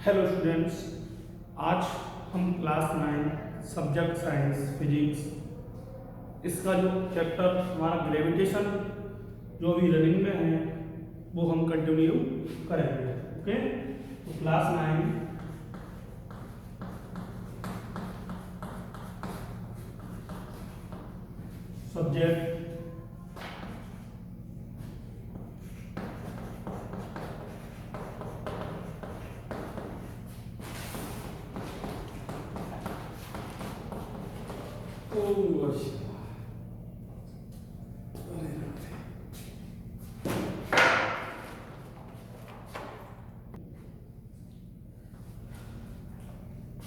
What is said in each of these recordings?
Hello students, आज हम class 9 subject science physics इसका जो चैप्टर हमारा ग्रेविटेशन जो अभी रनिंग में है वो हम कंटिन्यू करेंगे। ओके, तो क्लास 9 सब्जेक्ट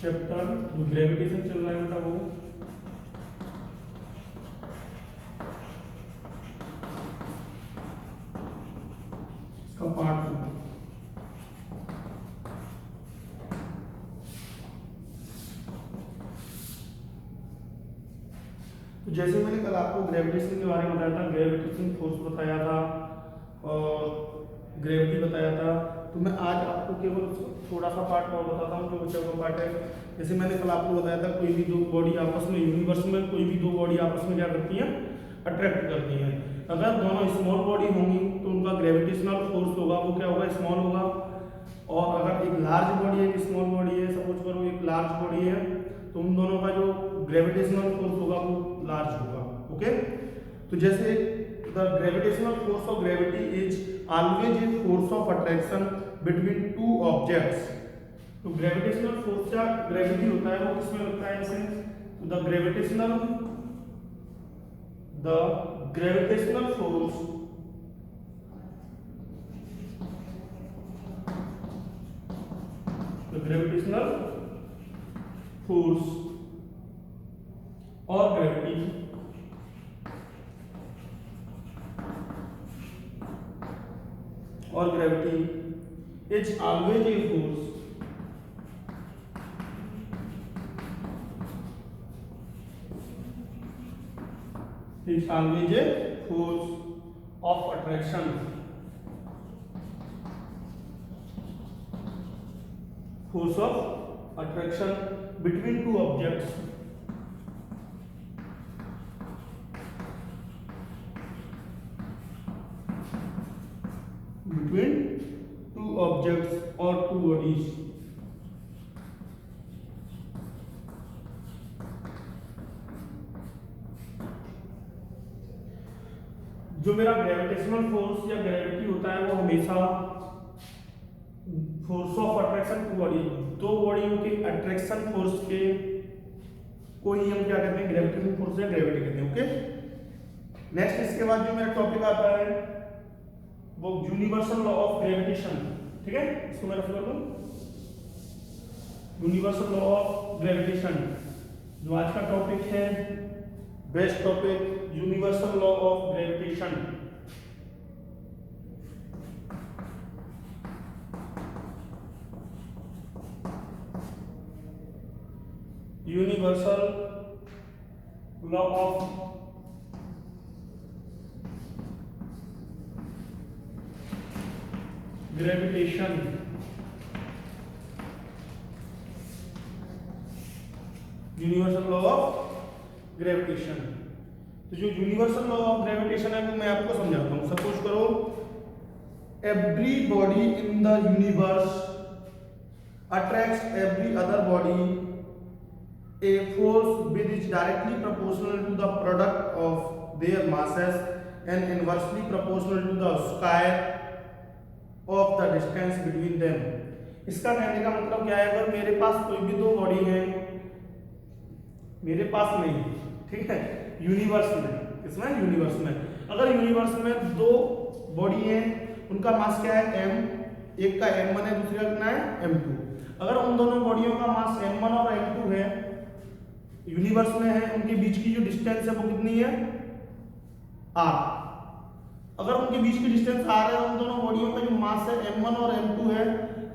चैप्टर जो ग्रेविटेशन चल रहा है बेटा वो इसका पार्ट 2। तो जैसे मैंने कल आपको ग्रेविटेशन के बारे में बताया था, ग्रेविटेशन फोर्स बताया था और ग्रेविटी बताया था, तो मैं आज आपको केवल थोड़ा सा पार्ट और बताता हूँ जो बचा हुआ पार्ट है। जैसे मैंने कल आपको बताया था, कोई भी दो बॉडी आपस में यूनिवर्स में कोई भी दो बॉडी आपस में क्या करती हैं, अट्रैक्ट करती हैं। अगर दोनों स्मॉल बॉडी होंगी तो उनका ग्रेविटेशनल फोर्स होगा वो क्या होगा, स्मॉल होगा। और अगर एक लार्ज बॉडी है, एक स्मॉल बॉडी है, सपोज करो एक लार्ज बॉडी है, तो उन दोनों का जो ग्रेविटेशनल फोर्स होगा वो लार्ज होगा। ओके, तो जैसे the gravitational force of gravity is always a force of attraction between two objects. तो ग्रेविटेशनल फोर्स का ग्रेविटी होता है वो किसमें लगता है, जैसे तो द ग्रेविटेशनल फोर्स और gravity is always a force of attraction between two objects or two bodies। जो मेरा ग्रेविटेशनल फोर्स या ग्रेविटी होता है वो हमेशा force of attraction to body, दो बॉडियों के अट्रैक्शन फोर्स के को ही हम क्या कहते हैं, ग्रेविटेशनल फोर्स या ग्रेविटी कहते हैं। ओके, नेक्स्ट इसके बाद जो मेरा टॉपिक आता है वो यूनिवर्सल लॉ ऑफ ग्रेविटेशन। ठीक है, इसको मैं रेफर कर दूं, यूनिवर्सल लॉ ऑफ ग्रेविटेशन जो आज का टॉपिक है, best topic, universal law of gravitation. Universal law of gravitation. Universal law of gravitation, तो जो यूनिवर्सल लॉ ऑफ ग्रेविटेशन है वो मैं आपको समझाता हूं। सपोज करो every body in the universe attracts every other body a force which is directly proportional to the product of their masses and inversely proportional to the square of the distance between them। इसका कहने का मतलब क्या है, अगर मेरे पास कोई भी दो बॉडी है, मेरे पास नहीं, ठीक है, यूनिवर्स में, इसमें यूनिवर्स में अगर यूनिवर्स में दो बॉडी है, उनका मास क्या है m, एक का m1 है दूसरे का कितना है m2। अगर उन दोनों बॉडियों का मास m1 और m2 है, यूनिवर्स में है, उनके बीच की जो डिस्टेंस है वो कितनी है r। अगर उनके बीच की डिस्टेंस r है, उन दोनों बॉडियों का जो मास है m1 और m2 है,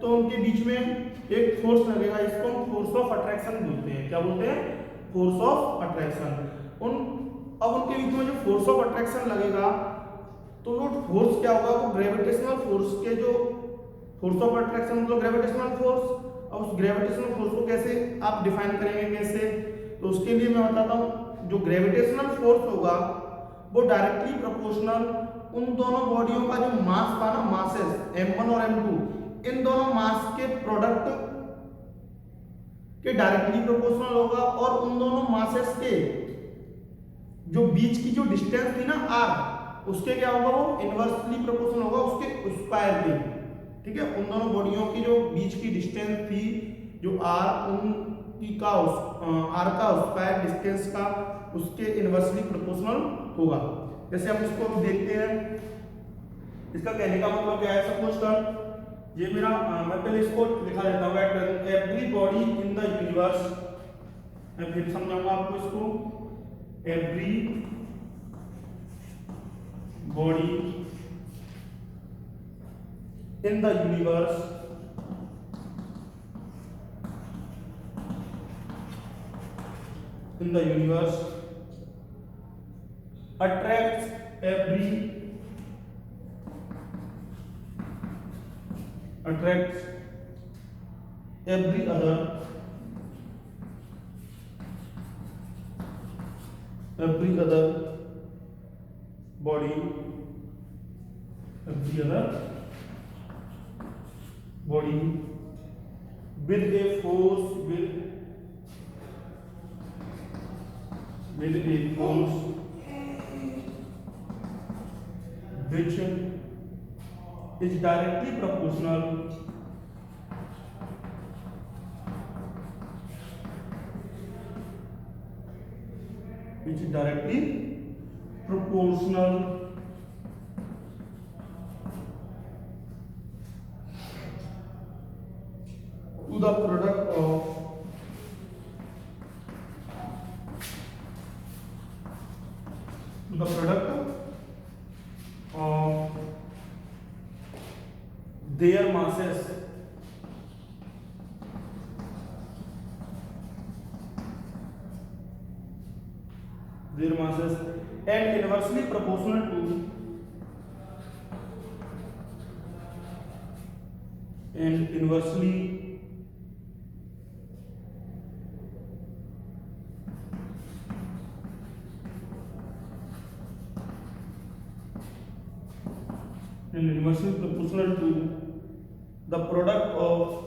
तो उनके बीच में एक फोर्स लगेगा, इसको हम फोर्स ऑफ अट्रैक्शन बोलते हैं। क्या बोलते हैं, फोर्स ऑफ अट्रैक्शन। अब उनके बीच में जो फोर्स ऑफ अट्रैक्शन लगेगा तो वो फोर्स क्या होगा, वो ग्रेविटेशनल फोर्स के जो फोर्स ऑफ अट्रैक्शन मतलब ग्रेविटेशनल फोर्स अब उस ग्रेविटेशनल फोर्स को कैसे आप डिफाइन करेंगे, कैसे? तो उसके लिए मैं बताता हूँ, जो ग्रेविटेशनल फोर्स होगा वो डायरेक्टली प्रोपोर्शनल उन दोनों बॉडियों का जो मास था ना, मासेस m1 और m2, इन दोनों मास के प्रोडक्ट के डायरेक्टली प्रोपोर्शनल होगा, और उन दोनों मासेस के जो बीच की जो डिस्टेंस थी ना r, उसके क्या होगा, वो इनवर्सली प्रोपोर्शनल होगा उसके स्क्वायर के। ठीक है, उन दोनों बॉडियों की जो बीच की डिस्टेंस थी जो r, उनकी का r का स्क्वायर डिस्टेंस का उसके इनवर्सली प्रोपोर्शनल होगा। जैसे हम इसको देखते हैं, इसका कहने का मतलब क्या है, सपोज कर ये मेरा मैं पहले इसको लिखा देता हूँ, every body in the universe, मैं फिर समझाऊंगा आपको इसको, every body in the universe attracts every other body with a force which is directly proportional to the product of their masses and inversely proportional to the product of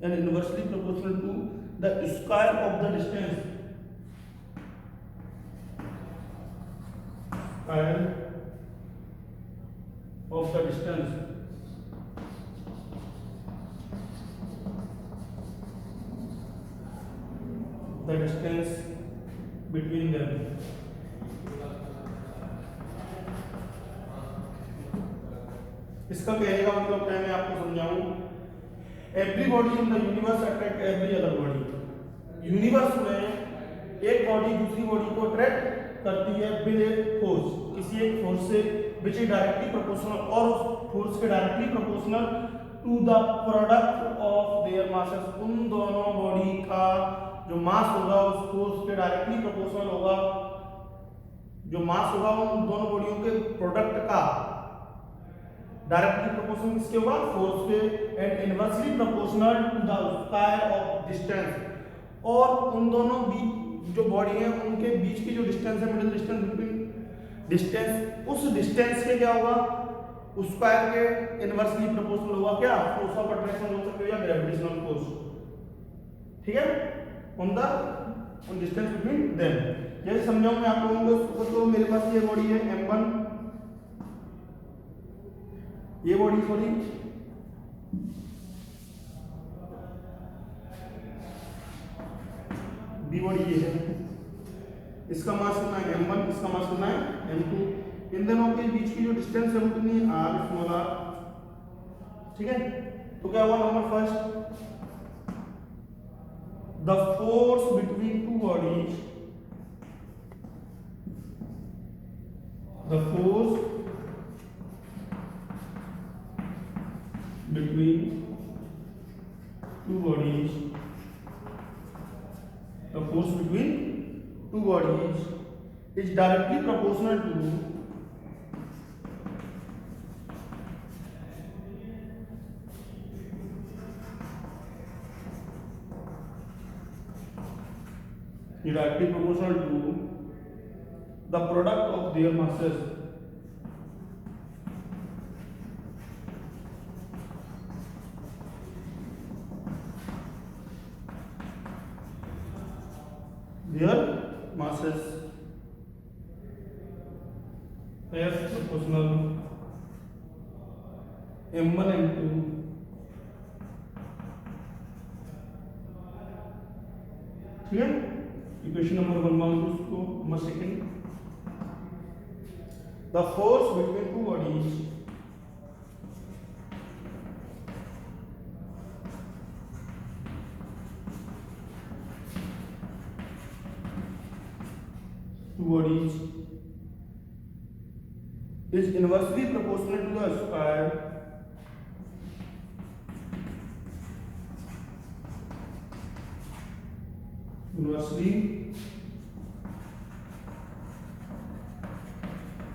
and inversely proportional to the square of the distance, the distance between them. इसका कहने का मतलब क्या है, मैं आपको समझाऊं, every body in the universe attract every other body. Universe में एक बॉडी दूसरी बॉडी को अट्रैक्ट करती है विद ए फोर्स, किसी एक फोर्स से, विच इज डायरेक्टली प्रोपोर्शनल, और उस फोर्स के directly proportional to the product of their masses, उन दोनों बॉडी का जो मास होगा उस फोर्स के डायरेक्टली प्रोपोर्शनल होगा, जो मास होगा उन दोनों बॉडियों के प्रोडक्ट का डायरेक्टली प्रोपोर्शनल किसके होगा, फोर्स के, and inversely proportional to the square of distance, और उन दोनों जो बॉडी है उनके बीच की जो डिस्टेंस है, मिडिल डिस्टेंस बिटवीन डिस्टेंस, उस डिस्टेंस के क्या होगा, उस स्क्वायर के इनवर्सली प्रोपोर्शनल होगा क्या, फोर्स ऑफ अट्रैक्शन हो सकते हो या ग्रेविटेशनल फोर्स। ठीक है, ऑन डिस्टेंस बिटवीन देम। जैसे समझाऊं मैं आप लोगों को, तो मेरे पास ये बॉडी है m1, ये बॉडी सॉरी बी बॉडी ये है, इसका मास कितना है m1, इसका मास कितना है m2, इन दोनों के बीच की जो डिस्टेंस है वो कितनी है r स्मॉल r। ठीक है, तो क्या हुआ, number first, the force between two bodies, the force between two bodies is directly proportional to directly proportional to the product of their masses. Their masses. F proportional m1 m2 ठीक है। Equation number 1 मान लो उसको। Number second, the force between two bodies is inversely proportional to the square inversely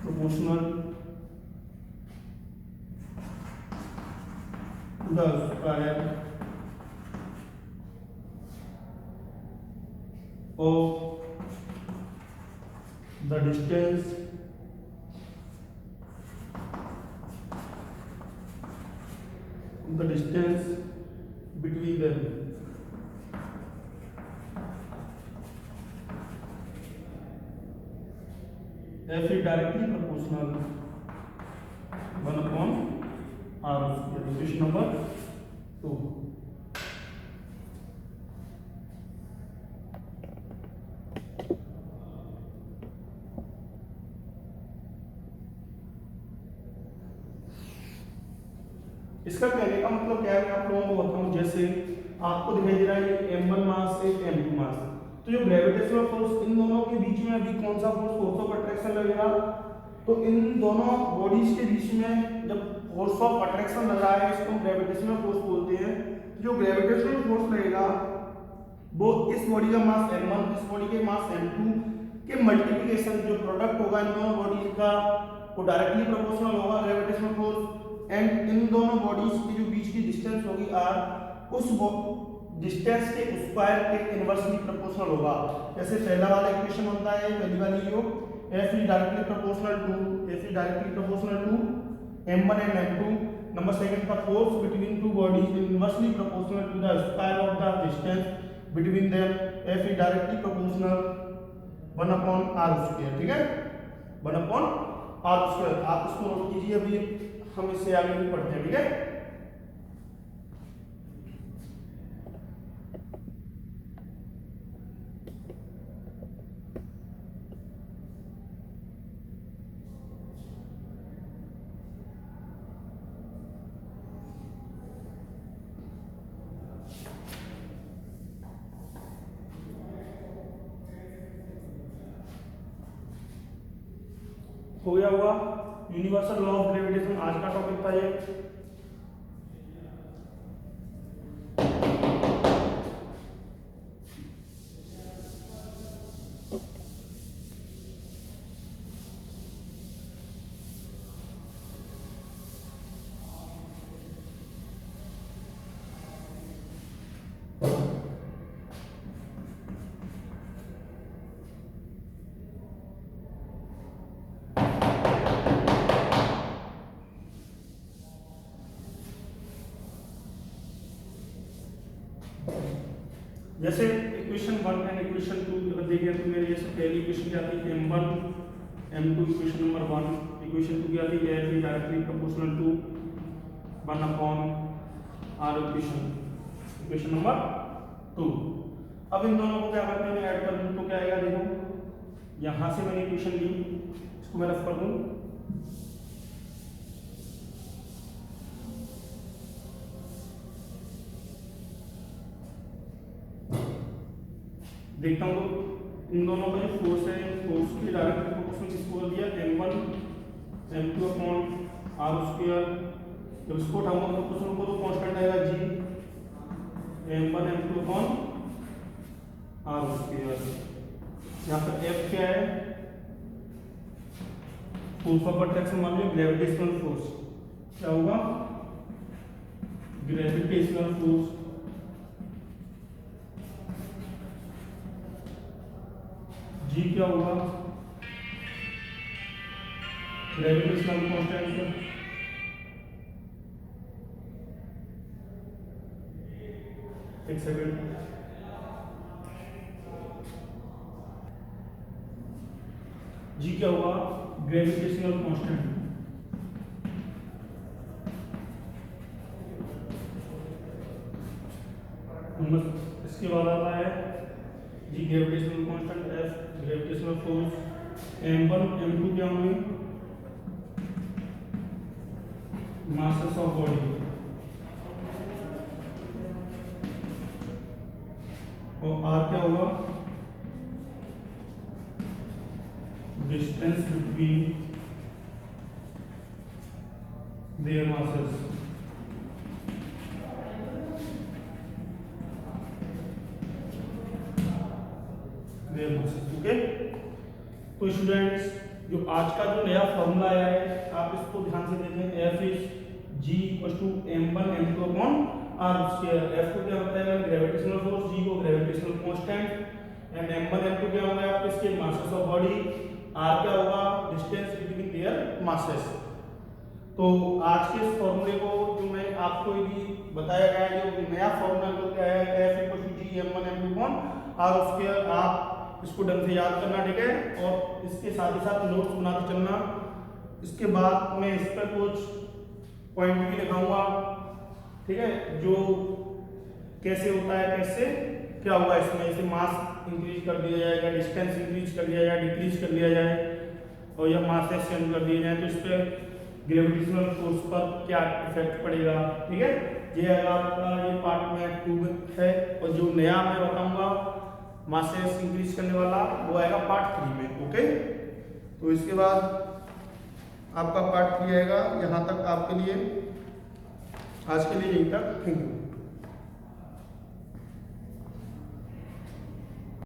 proportional to the square of the distance between them. F is directly proportional 1 upon r square. Equation number 2. इसका कहने का मतलब क्या है, मैं आप लोगों को बताऊं। जैसे आपको दिखाई दे रहा है m1 मास से m2 मास, तो जो ग्रेविटेशनल फोर्स इन दोनों के बीच में अभी कौन सा फोर्स ऑफ अट्रैक्शन लगेगा, तो इन दोनों बॉडीज के बीच में जब फोर्स ऑफ अट्रैक्शन लग रहा है इसको ग्रेविटेशनल फोर्स बोलते हैं। जो ग्रेविटेशनल फोर्स लगेगा वो इस बॉडी का मास m1 इस बॉडी के मास m2 के मल्टीप्लिकेशन, जो प्रोडक्ट होगा इन दोनों बॉडीज का वो डायरेक्टली प्रोपोर्शनल होगा ग्रेविटेशनल फोर्स, एंड इन दोनों बॉडीज की जो बीच की डिस्टेंस होगी r उस डिस्टेंस के स्क्वायर के इनवर्सली प्रोपोर्शनल होगा। जैसे पहला वाला इक्वेशन बनता है, पहली वाली जो F is directly proportional to m1 and m2। Number second का force between two bodies is inversely proportional to the square of the distance between them. F is directly proportional 1 upon r square। ठीक है, 1 upon r square। आप इसको note कीजिए, अभी हम इससे आगे भी पढ़ते हैं। ठीक है, हो गया होगा। यूनिवर्सल लॉ ऑफ ग्रेविटेशन आज का टॉपिक था ये। जैसे इक्वेशन 1 एंड इक्वेशन 2 अगर देखें तो मेरे जैसे पहली इक्वेशन क्या थी m1 m2 equation number 1, equation 2 क्या थी F is directly proportional to 1 upon r equation number 2। अब इन दोनों को क्या करते हैं, मैं ऐड कर दूं तो क्या आएगा, देखो यहां से मैंने इक्वेशन ली, इसको मैं रफ कर दूं, देखता हूँ तो इन दोनों का जो फोर्स है, फोर्स की डायरेक्ट प्रोपोर्शनल किसको कर दिया, m1 m2 upon r square. जब इसको उठाऊंगा तो प्रोपोर्शनल को तो कांस्टेंट आएगा g, m1 m2 upon r square. यहाँ पर f क्या है, फोर्स ऑफ अट्रैक्शन मान लो ग्रेविटेशनल फोर्स, क्या होगा ग्रेविटेशनल फोर्स जी क्या होगा, ग्रेविटेशनल कांस्टेंट। एक सेकेंड, जी क्या होगा, ग्रेविटेशनल कांस्टेंट। इसके बाद आता है G gravitational constant F, gravitational force m1 m2 क्या होंगे, मासेस ऑफ बॉडी, और r क्या होगा, distance between their masses. Okay, तो स्टूडेंट्स जो आज का जो नया फॉर्मूला आया है आप इसको ध्यान से देखें, F is G equal to m1 m2 upon r square. F को क्या होता है ग्रेविटेशनल फोर्स, जी को gravitational constant, and m1 m2 क्या होगा आपके इसके मासेस ऑफ बॉडी, r क्या होगा डिस्टेंस बिटवीन देयर मासेस। तो आज के इस फॉर्मूले को जो मैं आपको यदि बताया गया है जो नया फॉर्मूला जो क्या है F equal to G m1 m2 upon r square, आप इसको ढंग से याद करना, ठीक है, और इसके साथ ही साथ नोट्स बनाते चलना। इसके बाद मैं इस पर कुछ पॉइंट भी लिखाऊंगा, ठीक है, जो कैसे होता है, कैसे क्या होगा इसमें, जैसे मास इंक्रीज कर दिया जाएगा, डिस्टेंस इंक्रीज कर दिया जाए, डिक्रीज कर दिया जाए, और या मासेस चेंज कर दिए जाए तो इस पर ग्रेविटेशनल फोर्स पर क्या इफेक्ट पड़ेगा, ठीक है। ये आपका ये पार्ट में 2 है, और जो नया मैं बताऊंगा मासेस इंक्रीज करने वाला वो आएगा पार्ट 3 में। ओके, तो इसके बाद आपका पार्ट 3 आएगा। यहाँ तक आपके लिए आज के लिए यहीं तक, थैंक यू।